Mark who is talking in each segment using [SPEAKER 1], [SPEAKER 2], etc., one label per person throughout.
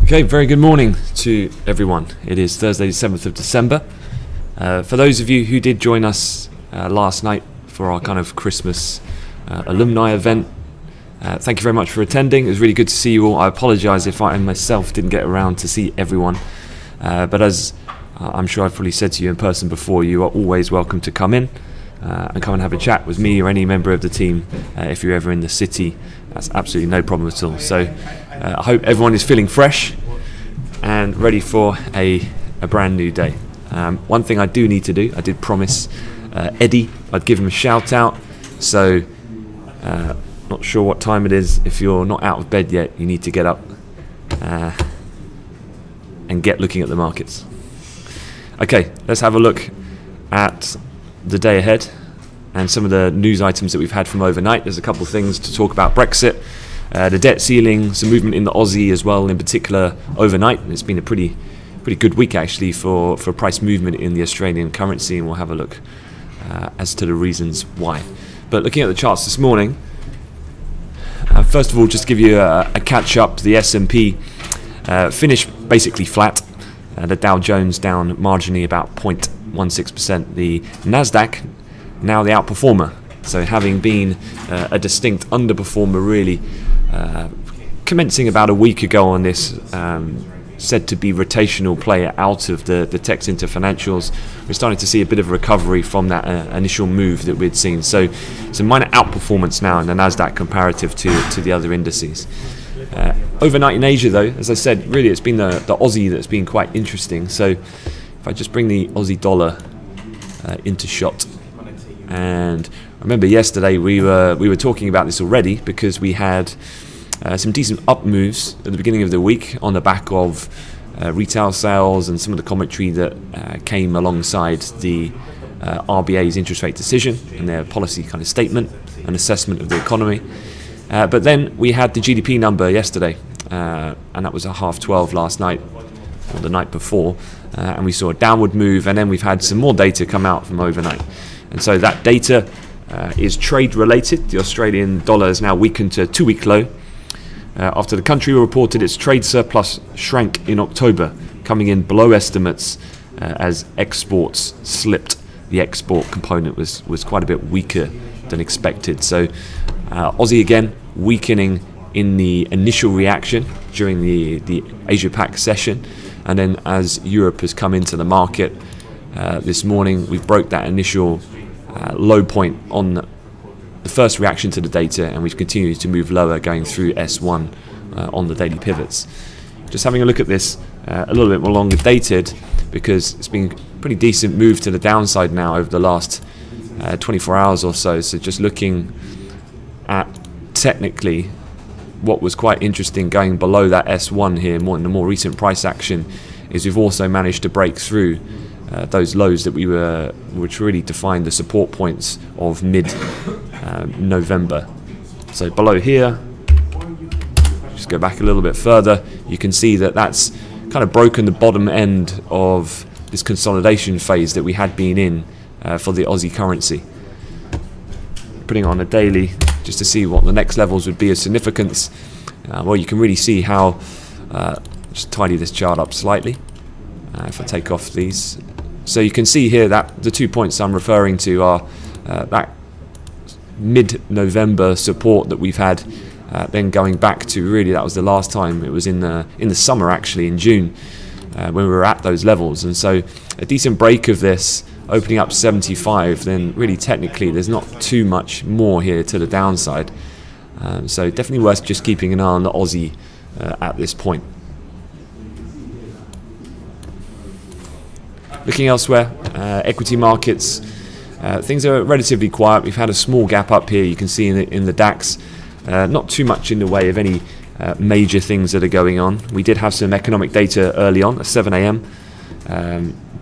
[SPEAKER 1] Okay, very good morning to everyone. It is Thursday, the 7th of December. For those of you who did join us last night for our kind of Christmas alumni event, thank you very much for attending. It was really good to see you all. I apologise if I myself didn't get around to see everyone. But as I'm sure I've probably said to you in person before, you are always welcome to come in and come and have a chat with me or any member of the team if you're ever in the city. That's absolutely no problem at all. So I hope everyone is feeling fresh and ready for a brand new day. One thing I do need to do, I did promise Eddie I'd give him a shout out. So not sure what time it is. If you're not out of bed yet, you need to get up and get looking at the markets. Okay, let's have a look at the day ahead and some of the news items that we've had from overnight. There's a couple of things to talk about. Brexit, the debt ceiling, some movement in the Aussie as well, in particular overnight. It's been a pretty good week actually for price movement in the Australian currency, and we'll have a look as to the reasons why. But looking at the charts this morning, first of all, just give you a catch up. The S&P finished basically flat. The Dow Jones down marginally about 0.16%. The Nasdaq now the outperformer. So having been a distinct underperformer really commencing about a week ago on this said to be rotational player out of the techs into financials, we're starting to see a bit of recovery from that initial move that we'd seen. So some minor outperformance now in the Nasdaq comparative to the other indices. Overnight in Asia though, as I said, really it's been the Aussie that's been quite interesting. So if I just bring the Aussie dollar into shot, and I remember yesterday we were talking about this already because we had some decent up moves at the beginning of the week on the back of retail sales and some of the commentary that came alongside the RBA's interest rate decision and their policy kind of statement and assessment of the economy. But then we had the GDP number yesterday, and that was at 12:30 last night, or the night before, and we saw a downward move, and then we've had some more data come out from overnight. And so that data is trade related. The Australian dollar is now weakened to a 2-week low after the country reported its trade surplus shrank in October, coming in below estimates as exports slipped. The export component was quite a bit weaker than expected. So Aussie again weakening in the initial reaction during the Asia Pac session, and then as Europe has come into the market this morning, we've broke that initial low point on the first reaction to the data, and we've continued to move lower going through S1 on the daily pivots. Just having a look at this a little bit more longer dated, because it's been a pretty decent move to the downside now over the last 24 hours or so. So just looking at technically what was quite interesting going below that S1 here, in the more recent price action, is we've also managed to break through those lows that which really defined the support points of mid-November. So below here, just go back a little bit further, you can see that that's kind of broken the bottom end of this consolidation phase that we had been in for the Aussie currency. Putting it on a daily just to see what the next levels would be of significance. Well, you can really see how, just tidy this chart up slightly if I take off these. So you can see here that the 2 points I'm referring to are that mid-November support that we've had, then going back to really that was the last time it was in the summer actually, in June, when we were at those levels. And so a decent break of this, opening up 75, then really technically there's not too much more here to the downside. So definitely worth just keeping an eye on the Aussie at this point. Looking elsewhere, equity markets, things are relatively quiet. We've had a small gap up here, you can see in the DAX. Not too much in the way of any major things that are going on. We did have some economic data early on at 7 AM.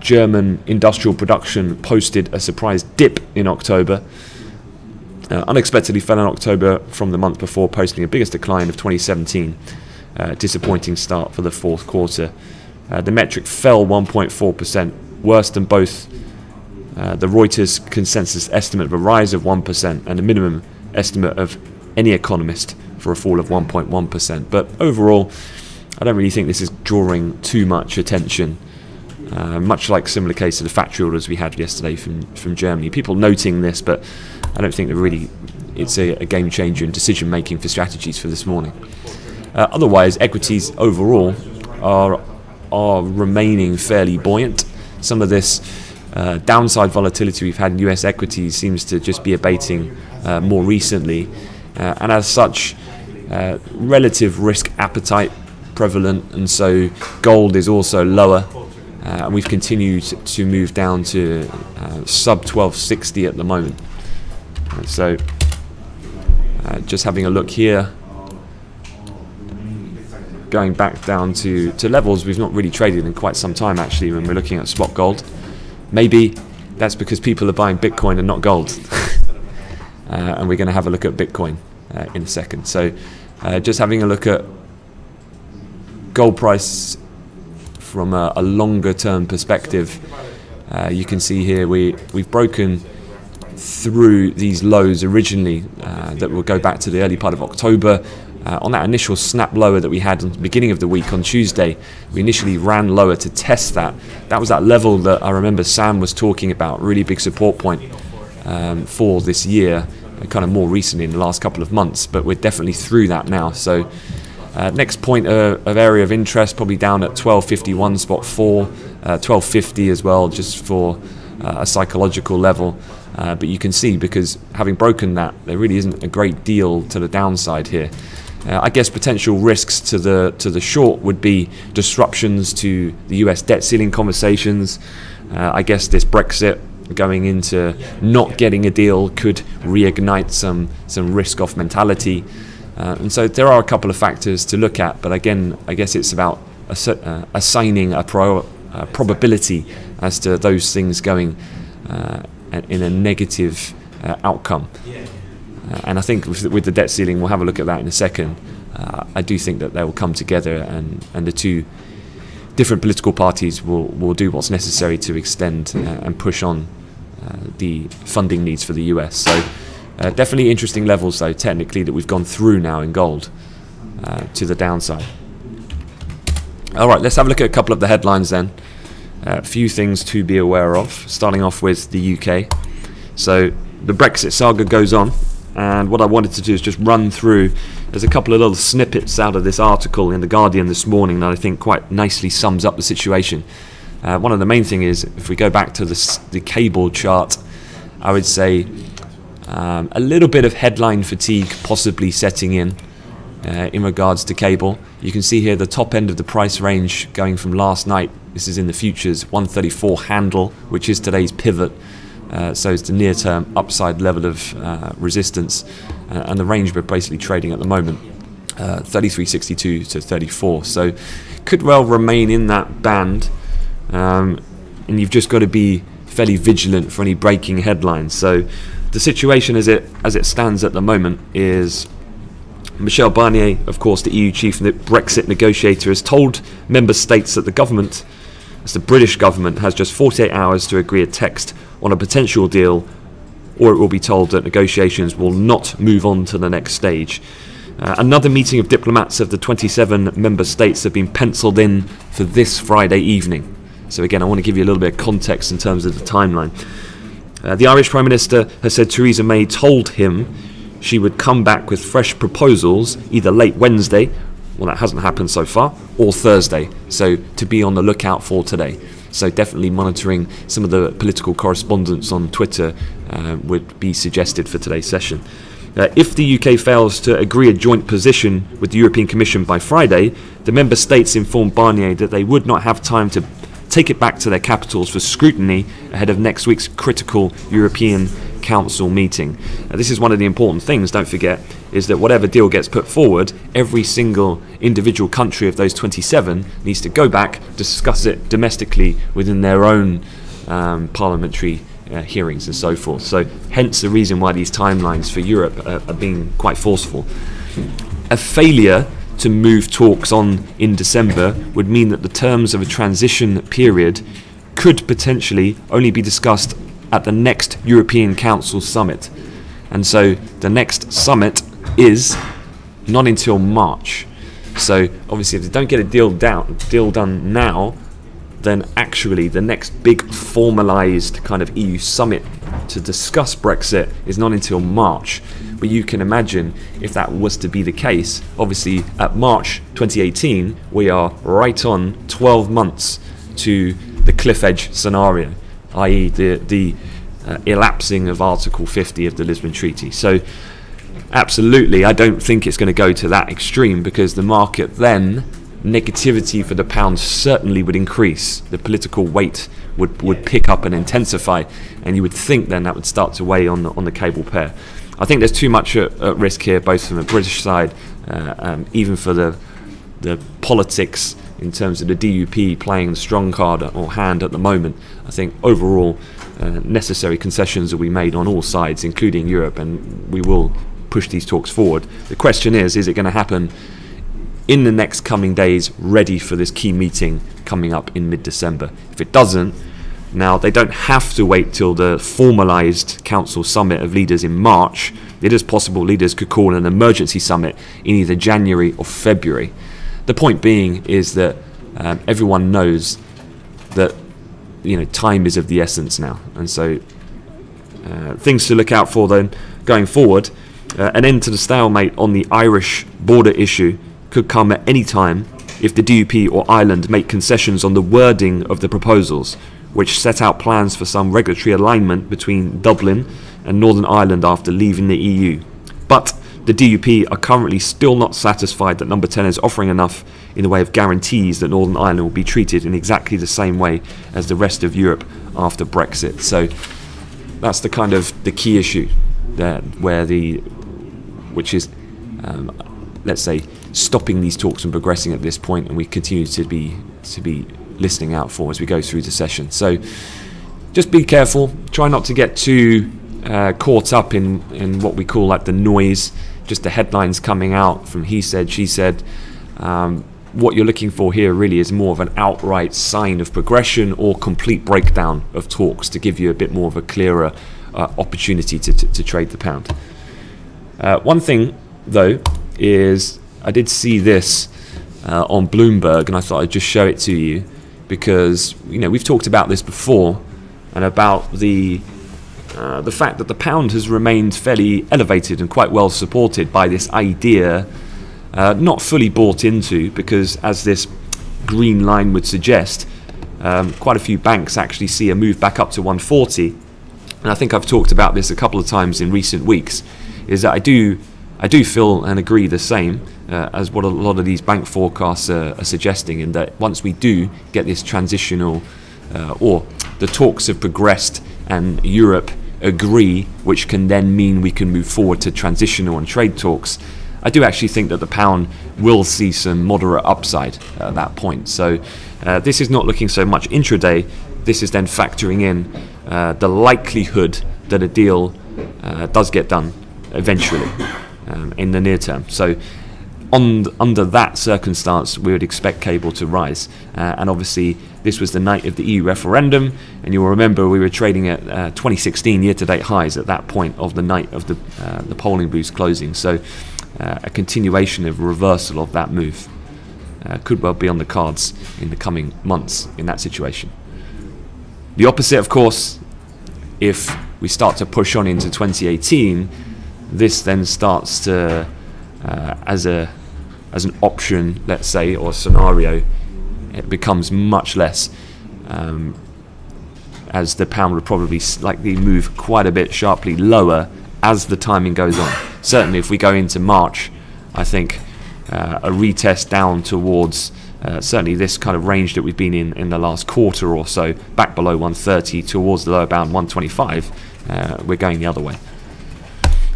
[SPEAKER 1] German industrial production posted a surprise dip in October. Unexpectedly fell in October from the month before, posting the biggest decline of 2017. Disappointing start for the fourth quarter. The metric fell 1.4%, worse than both the Reuters consensus estimate of a rise of 1% and the minimum estimate of any economist for a fall of 1.1%. But overall, I don't really think this is drawing too much attention. Much like similar case to the factory orders we had yesterday from Germany. People noting this, but I don't think that really it's a game changer in decision making for strategies for this morning. Otherwise, equities overall are remaining fairly buoyant. Some of this downside volatility we've had in US equities seems to just be abating more recently, and as such, relative risk appetite prevalent, and so gold is also lower. And we've continued to move down to sub 1260 at the moment. So just having a look here, going back down to levels we've not really traded in quite some time actually when we're looking at spot gold. Maybe that's because people are buying Bitcoin and not gold. And we're going to have a look at Bitcoin in a second. So just having a look at gold price from a longer term perspective, you can see here we've broken through these lows originally that will go back to the early part of October. On that initial snap lower that we had at the beginning of the week on Tuesday, we initially ran lower to test that. That was that level that I remember Sam was talking about, really big support point for this year, kind of more recently in the last couple of months, but we're definitely through that now. So next point of area of interest, probably down at 1251 spot 4, 1250 as well, just for a psychological level. But you can see, because having broken that, there really isn't a great deal to the downside here. I guess potential risks to the short would be disruptions to the US debt ceiling conversations. I guess this Brexit going into not getting a deal could reignite some risk-off mentality. And so there are a couple of factors to look at, but again, I guess it's about assigning a probability as to those things going in a negative outcome. And I think with the debt ceiling, we'll have a look at that in a second. I do think that they will come together, and the two different political parties will do what's necessary to extend and push on the funding needs for the US. So definitely interesting levels, though, technically, that we've gone through now in gold to the downside. All right, let's have a look at a couple of the headlines then. A few things to be aware of, starting off with the UK. So the Brexit saga goes on, and what I wanted to do is just run through. There's a couple of little snippets out of this article in The Guardian this morning that I think quite nicely sums up the situation. One of the main things is, if we go back to the cable chart, I would say a little bit of headline fatigue possibly setting in regards to cable. You can see here the top end of the price range going from last night. This is in the futures, 134 handle, which is today's pivot. So it's the near-term upside level of resistance, and the range we're basically trading at the moment, 33.62 to 34. So could well remain in that band, and you've just got to be fairly vigilant for any breaking headlines. So the situation as it stands at the moment is Michel Barnier, of course, the EU chief Brexit negotiator, has told member states that the government, as the British government, has just 48 hours to agree a text on a potential deal, or it will be told that negotiations will not move on to the next stage. Another meeting of diplomats of the 27 member states have been penciled in for this Friday evening. So again, I want to give you a little bit of context in terms of the timeline. The Irish Prime Minister has said Theresa May told him she would come back with fresh proposals either late Wednesday, well, that hasn't happened so far, or Thursday. So to be on the lookout for today. So definitely monitoring some of the political correspondence on Twitter would be suggested for today's session. If the UK fails to agree a joint position with the European Commission by Friday, the member states informed Barnier that they would not have time to take it back to their capitals for scrutiny ahead of next week's critical European Council meeting. This is one of the important things, don't forget, is that whatever deal gets put forward, every single individual country of those 27 needs to go back, discuss it domestically within their own parliamentary hearings and so forth. So hence the reason why these timelines for Europe are being quite forceful. A failure to move talks on in December would mean that the terms of a transition period could potentially only be discussed at the next European Council summit. And so the next summit is not until March. So obviously if they don't get a deal done now, then actually the next big formalised kind of EU summit to discuss Brexit is not until March. But you can imagine if that was to be the case, obviously at March 2018 we are right on 12 months to the cliff edge scenario, i.e. the elapsing of Article 50 of the Lisbon Treaty. So absolutely, I don't think it's going to go to that extreme, because the market then, negativity for the pound certainly would increase. The political weight would pick up and intensify, and you would think then that would start to weigh on the cable pair. I think there's too much at risk here, both from the British side, even for the politics in terms of the DUP playing the strong card or hand at the moment. I think overall necessary concessions will be made on all sides, including Europe, and we will push these talks forward. The question is it going to happen in the next coming days, ready for this key meeting coming up in mid-December? If it doesn't, now they don't have to wait till the formalised Council Summit of Leaders in March. It is possible leaders could call an emergency summit in either January or February. The point being is that everyone knows that time is of the essence now, and so things to look out for then going forward. An end to the stalemate on the Irish border issue could come at any time if the DUP or Ireland make concessions on the wording of the proposals, which set out plans for some regulatory alignment between Dublin and Northern Ireland after leaving the EU. But the DUP are currently still not satisfied that Number 10 is offering enough in the way of guarantees that Northern Ireland will be treated in exactly the same way as the rest of Europe after Brexit. So that's the kind of the key issue there, which is let's say stopping these talks from progressing at this point, and we continue to be listening out for as we go through the session. So just be careful, try not to get too caught up in what we call like the noise, just the headlines coming out from he said, she said. What you're looking for here really is more of an outright sign of progression or complete breakdown of talks to give you a bit more of a clearer opportunity to trade the pound. One thing though is I did see this on Bloomberg, and I thought I'd just show it to you because we've talked about this before, and about the fact that the pound has remained fairly elevated and quite well supported by this idea, not fully bought into, because as this green line would suggest, quite a few banks actually see a move back up to 140, and I think I've talked about this a couple of times in recent weeks, is that I do feel and agree the same as what a lot of these bank forecasts are suggesting, in that once we do get this transitional, or the talks have progressed and Europe agree, which can then mean we can move forward to transitional and trade talks, I do actually think that the pound will see some moderate upside at that point. So this is not looking so much intraday, this is then factoring in the likelihood that a deal does get done eventually in the near term. So under that circumstance, we would expect cable to rise, and obviously this was the night of the EU referendum, and you'll remember we were trading at 2016 year-to-date highs at that point of the night of the polling booths closing. So a continuation of reversal of that move could well be on the cards in the coming months in that situation. The opposite, of course, if we start to push on into 2018, this then starts to, as an option, let's say, or scenario, it becomes much less, as the pound would probably likely move quite a bit sharply lower as the timing goes on. Certainly if we go into March, I think a retest down towards certainly this kind of range that we've been in the last quarter or so, back below 130 towards the lower bound 125, we're going the other way.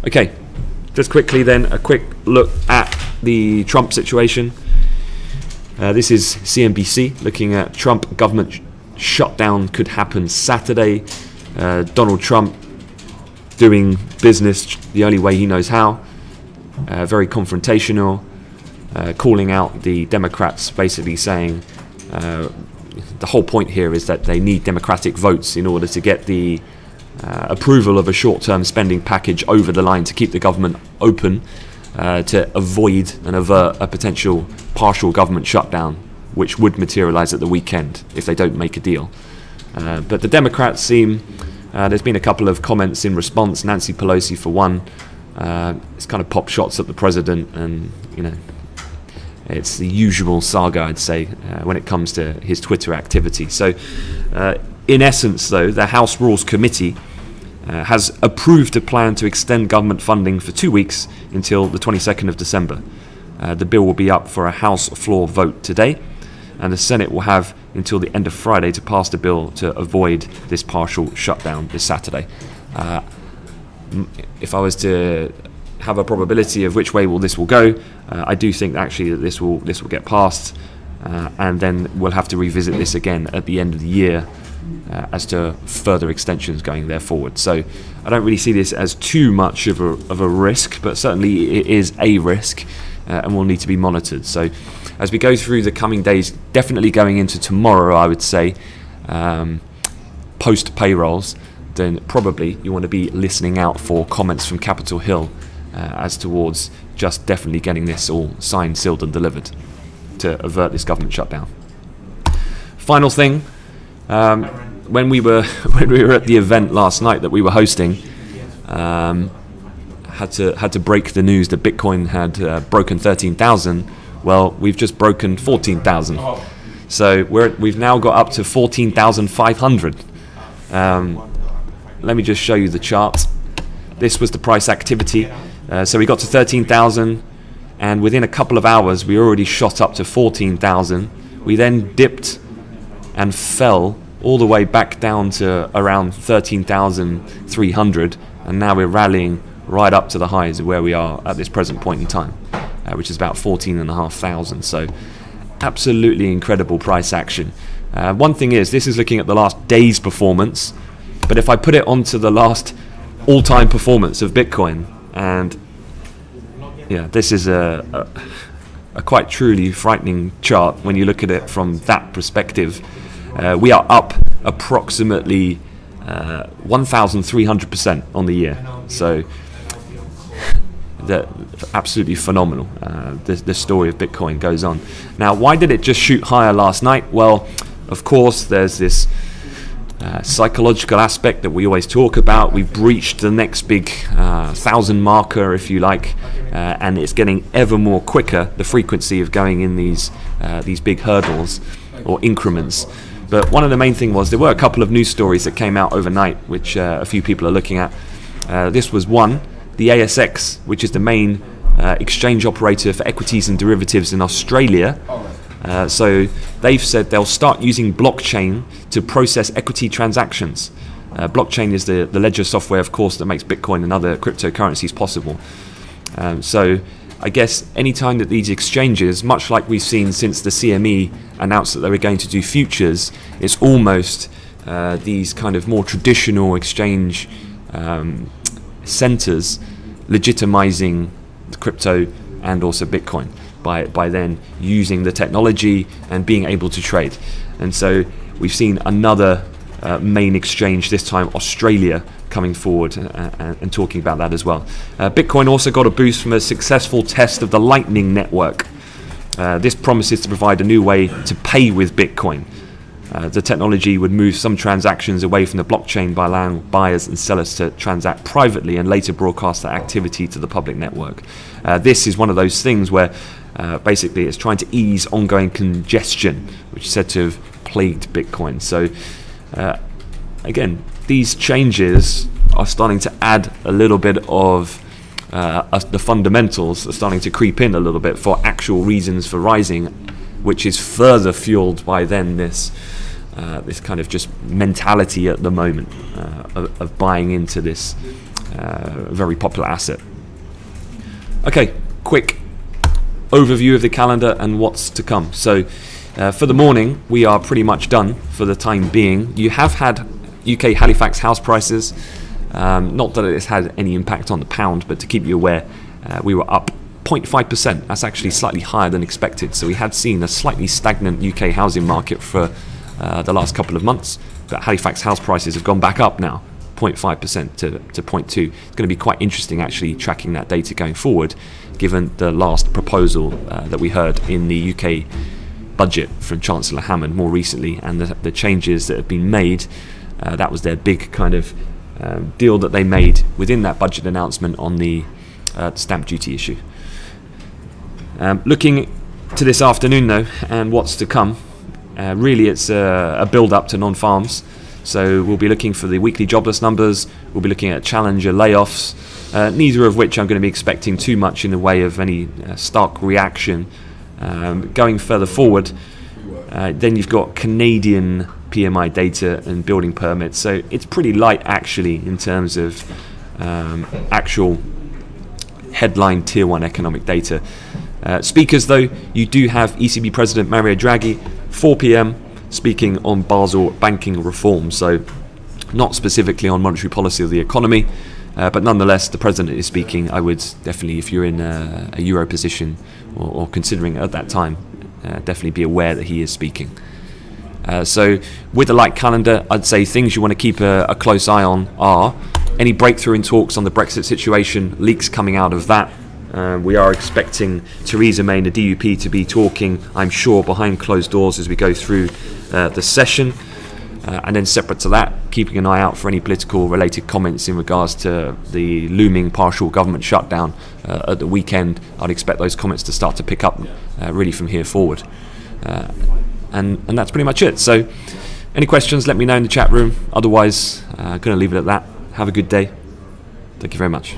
[SPEAKER 1] Okay, just quickly then, a quick look at the Trump situation. This is CNBC looking at Trump government shutdown could happen Saturday. Donald Trump doing business the only way he knows how, very confrontational, calling out the Democrats, basically saying the whole point here is that they need Democratic votes in order to get the approval of a short-term spending package over the line to keep the government open. to avoid and avert a potential partial government shutdown, which would materialise at the weekend if they don't make a deal. But the Democrats seem, there's been a couple of comments in response. Nancy Pelosi, for one, it's kind of popped shots at the president, and it's the usual saga, I'd say, when it comes to his Twitter activity. So, in essence, though, the House Rules Committee has approved a plan to extend government funding for 2 weeks until the 22nd of December. The bill will be up for a House floor vote today, and the Senate will have until the end of Friday to pass the bill to avoid this partial shutdown this Saturday. If I was to have a probability of which way this will go, I do think actually that this will get passed, and then we'll have to revisit this again at the end of the year as to further extensions going there forward. So I don't really see this as too much of a risk, but certainly it is a risk, and will need to be monitored. So as we go through the coming days, definitely going into tomorrow, I would say, post payrolls, then probably you want to be listening out for comments from Capitol Hill as towards just definitely getting this all signed, sealed and delivered to avert this government shutdown. Final thing, when we were at the event last night that we were hosting, had to break the news that Bitcoin had broken 13,000. Well, we've just broken 14,000. So we've now got up to 14,500. Let me just show you the chart. This was the price activity. So we got to 13,000, and within a couple of hours we already shot up to 14,000. We then dipped and fell all the way back down to around 13,300, and now we're rallying right up to the highs of where we are at this present point in time, which is about 14,500. So absolutely incredible price action. One thing is, this is looking at the last day's performance, but if I put it onto the last all-time performance of Bitcoin, and yeah, this is a quite truly frightening chart when you look at it from that perspective. We are up approximately 1,300% on the year. So absolutely phenomenal. The story of Bitcoin goes on. Now, why did it just shoot higher last night? Well, of course, there's this psychological aspect that we always talk about. We've breached the next big 1,000 marker, if you like, and it's getting ever more quicker, the frequency of going in these big hurdles or increments. But one of the main things was there were a couple of news stories that came out overnight, which a few people are looking at. This was one, the ASX, which is the main exchange operator for equities and derivatives in Australia. So they've said they'll start using blockchain to process equity transactions. Blockchain is the ledger software, of course, that makes Bitcoin and other cryptocurrencies possible. So I guess any time that these exchanges, much like we've seen since the CME announced that they were going to do futures, it's almost these kind of more traditional exchange centers legitimizing the crypto and also Bitcoin by then using the technology and being able to trade. And so we've seen another main exchange, this time Australia, coming forward and talking about that as well. Bitcoin also got a boost from a successful test of the Lightning Network. This promises to provide a new way to pay with Bitcoin. The technology would move some transactions away from the blockchain by allowing buyers and sellers to transact privately and later broadcast that activity to the public network. This is one of those things where basically it's trying to ease ongoing congestion, which is said to have plagued Bitcoin. So again, these changes are starting to add a little bit of the fundamentals are starting to creep in a little bit for actual reasons for rising, which is further fueled by then this kind of just mentality at the moment of buying into this very popular asset. Okay, quick overview of the calendar and what's to come. So for the morning, we are pretty much done for the time being. You have had UK Halifax house prices. Not that it's had any impact on the pound, but to keep you aware, we were up 0.5%. That's actually slightly higher than expected. So we had seen a slightly stagnant UK housing market for the last couple of months, but Halifax house prices have gone back up now, 0.5% to 0.2. It's going to be quite interesting actually tracking that data going forward, given the last proposal that we heard in the UK budget from Chancellor Hammond more recently, and the changes that have been made. That was their big kind of deal that they made within that budget announcement on the stamp duty issue. Looking to this afternoon though, and what's to come, really it's a build-up to non-farms. So we'll be looking for the weekly jobless numbers, we'll be looking at challenger layoffs, neither of which I'm going to be expecting too much in the way of any stark reaction. Going further forward, then you've got Canadian PMI data and building permits, so it's pretty light actually in terms of actual headline tier 1 economic data. Speakers though, you do have ECB President Mario Draghi, 4 p.m, speaking on Basel banking reform, so not specifically on monetary policy or the economy, but nonetheless the President is speaking. I would definitely, if you're in a Euro position or considering at that time, definitely be aware that he is speaking. So with a light calendar, I'd say things you want to keep a close eye on are any breakthrough in talks on the Brexit situation, leaks coming out of that. We are expecting Theresa May and the DUP to be talking, I'm sure, behind closed doors as we go through the session. And then separate to that, keeping an eye out for any political related comments in regards to the looming partial government shutdown at the weekend. I'd expect those comments to start to pick up really from here forward. And that's pretty much it. So any questions, let me know in the chat room. Otherwise, I'm going to leave it at that. Have a good day. Thank you very much.